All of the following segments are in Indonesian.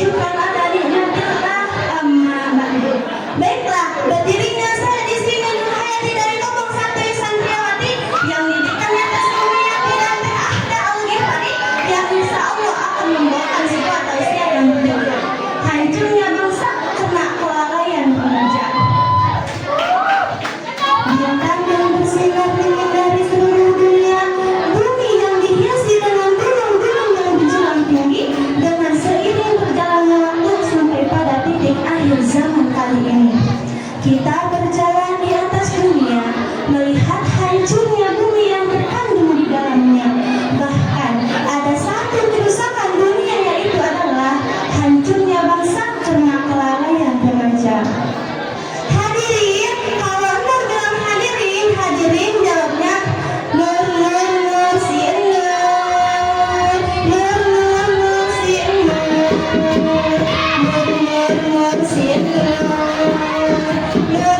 syukur ala nikmatillah amma ba'du. Baiklah, berdirinya saya di sini Nur Hayati dari Lubang Santri Santriawati yang didikannya atas Umiyati dan Teh Ahda Al-Ghifari yang insya Allah akan membawakan sebuah tausiah yang berjudul Hancurnya Bangsa Karena Kelalaian Pekerja. Bintang yang bersinar menyinari seluruh dunia, bumi yang dihiasi dengan gunung-gunung yang menjulang tinggi, dengan seiring berjalannya waktu sampai pada titik akhir zaman kali ini. Kita berjalan di atas dunia, melihat hancurnya bumi yang terkandung di dalamnya. Bahkan ada satu kerusakan dunia, yaitu adalah hancurnya bangsa karena kelalaian pekerja. Hadirin, kalau Nur bilang hadirin, hadirin jawabnya Nur, Nur, Nur, si Nur, Nur, Nur, Nur, si Nur, Nur, Nur, Nur, si Nur, Nur,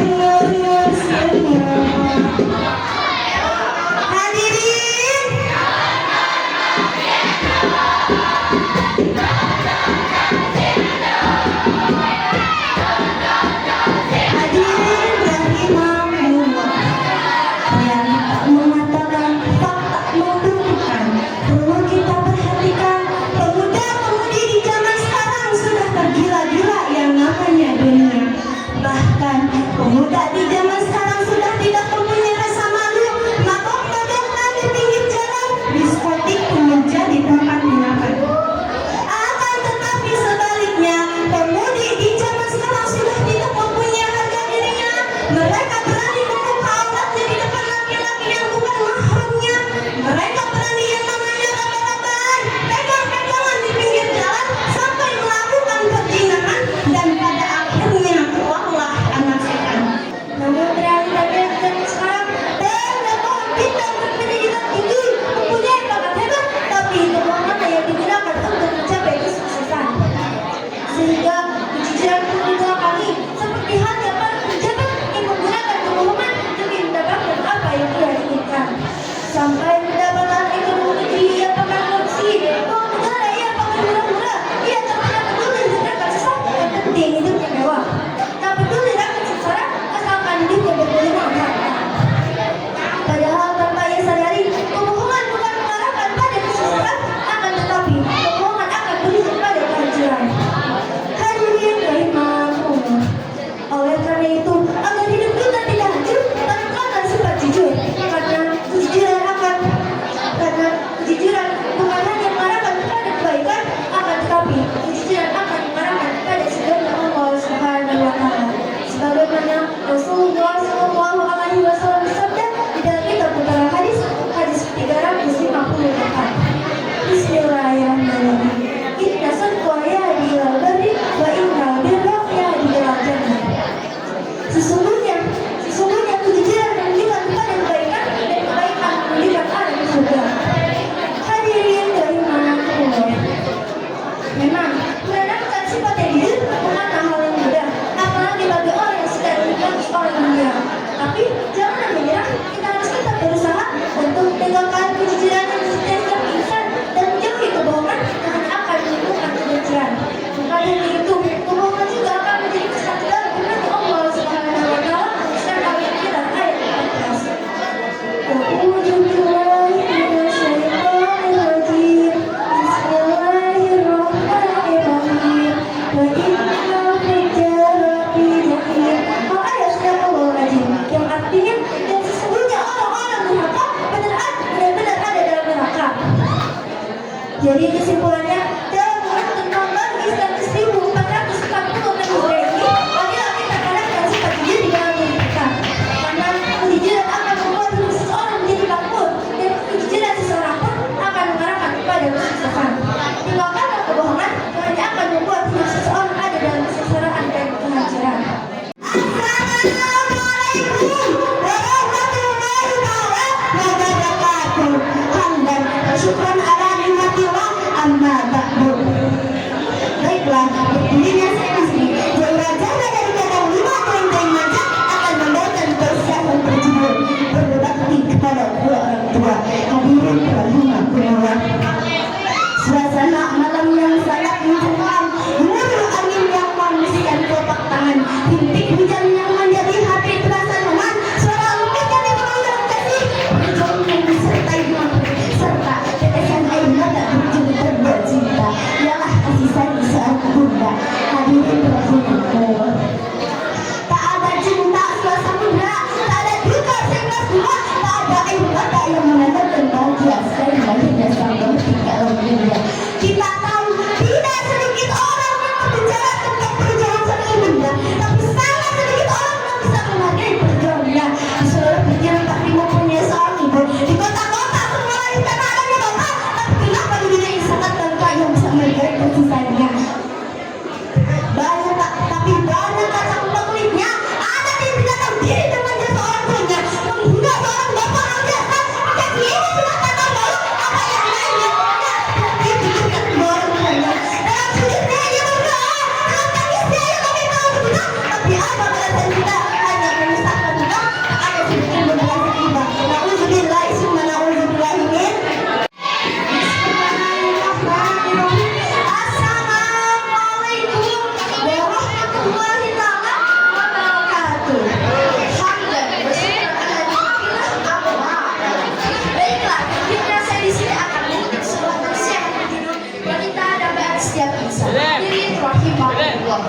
Hadirin rahimahullah.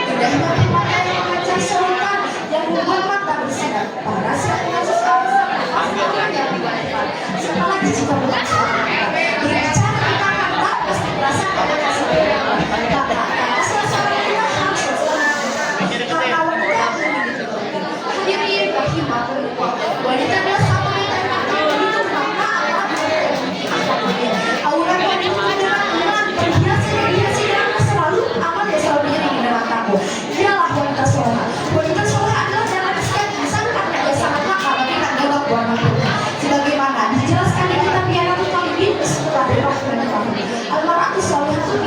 Sudah makin pada yang mengajar sorotan yang membuat mata bersinar. Para sahabat seseorang yang dibuatkan. Setelah jika bukan suara berbicara kita kata pasti merasakan dengan sebenarnya. Karena seseorang kita harus karena wanita hadirin rahimahullah. Wanita adalah satu yang begitu maka aura wanita adalah berhias dengan selalu amal dan selalu diiringi dengan takwa. Dialah wanita soleh. Wanita soleh adalah dalam setiap insan karena ia sangat nakal tapi tak gagap warna putih. Sebagaimana dijelaskan di kitab Riyadhus Shalihin setelah Al-Mar'atu Shalihah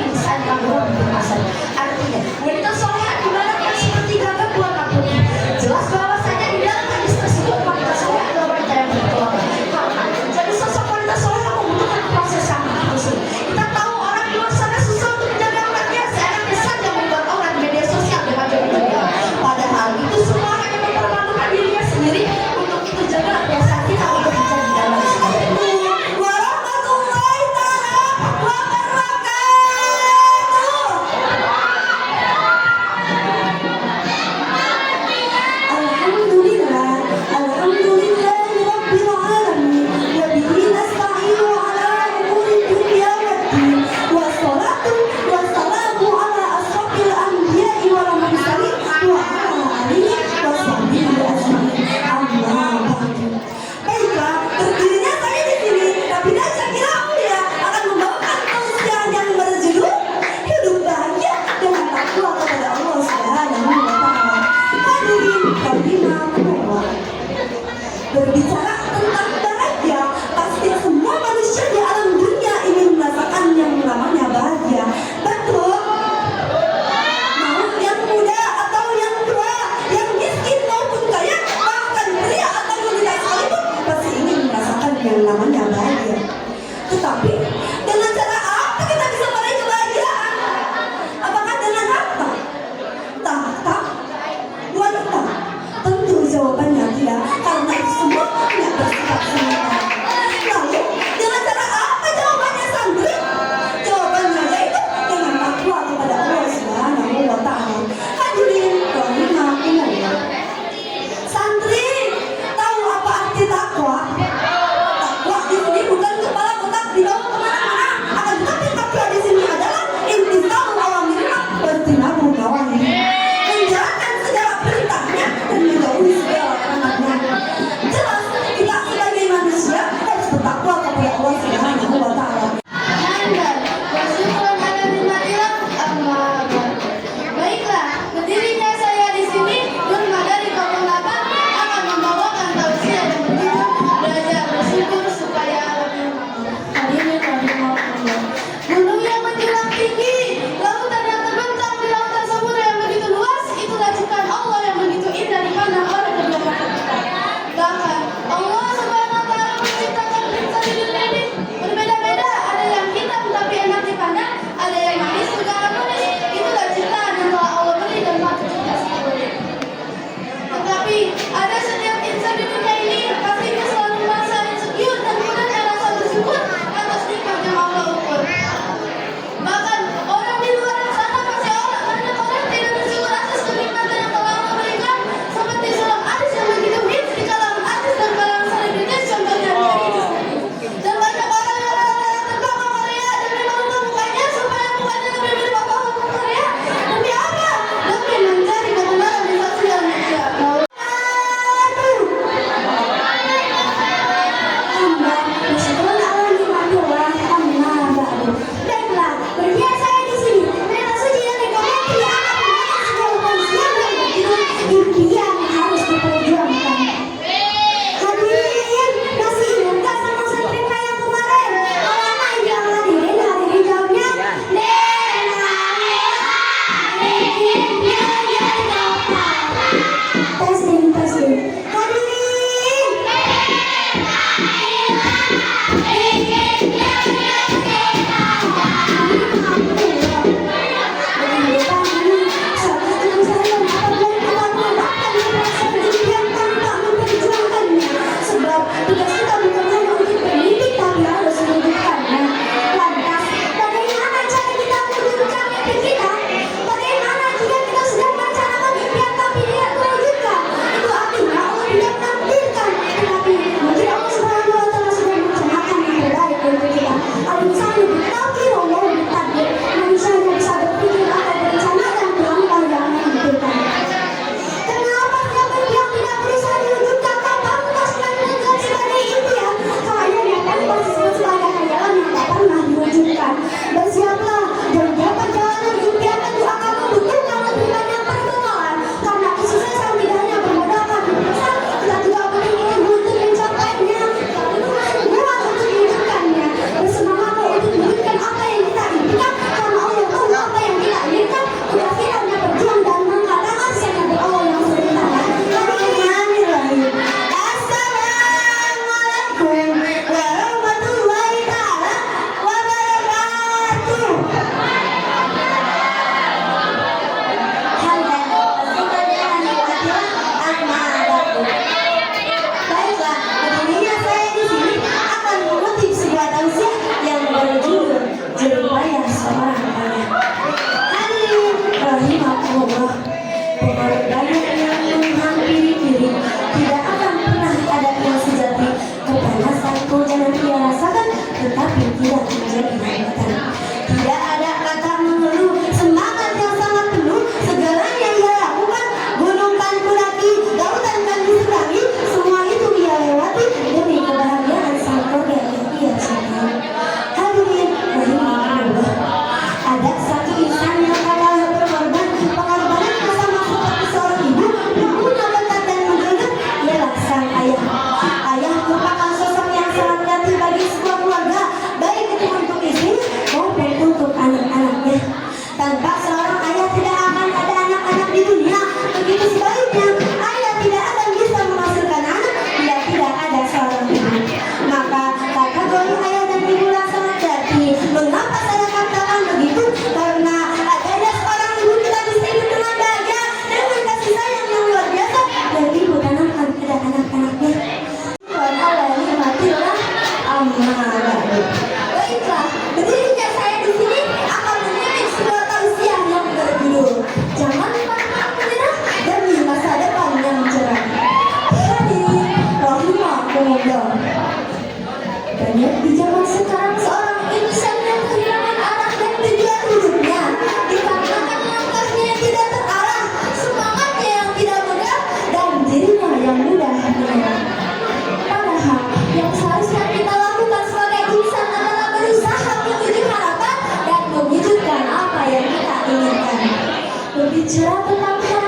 berbicara tentang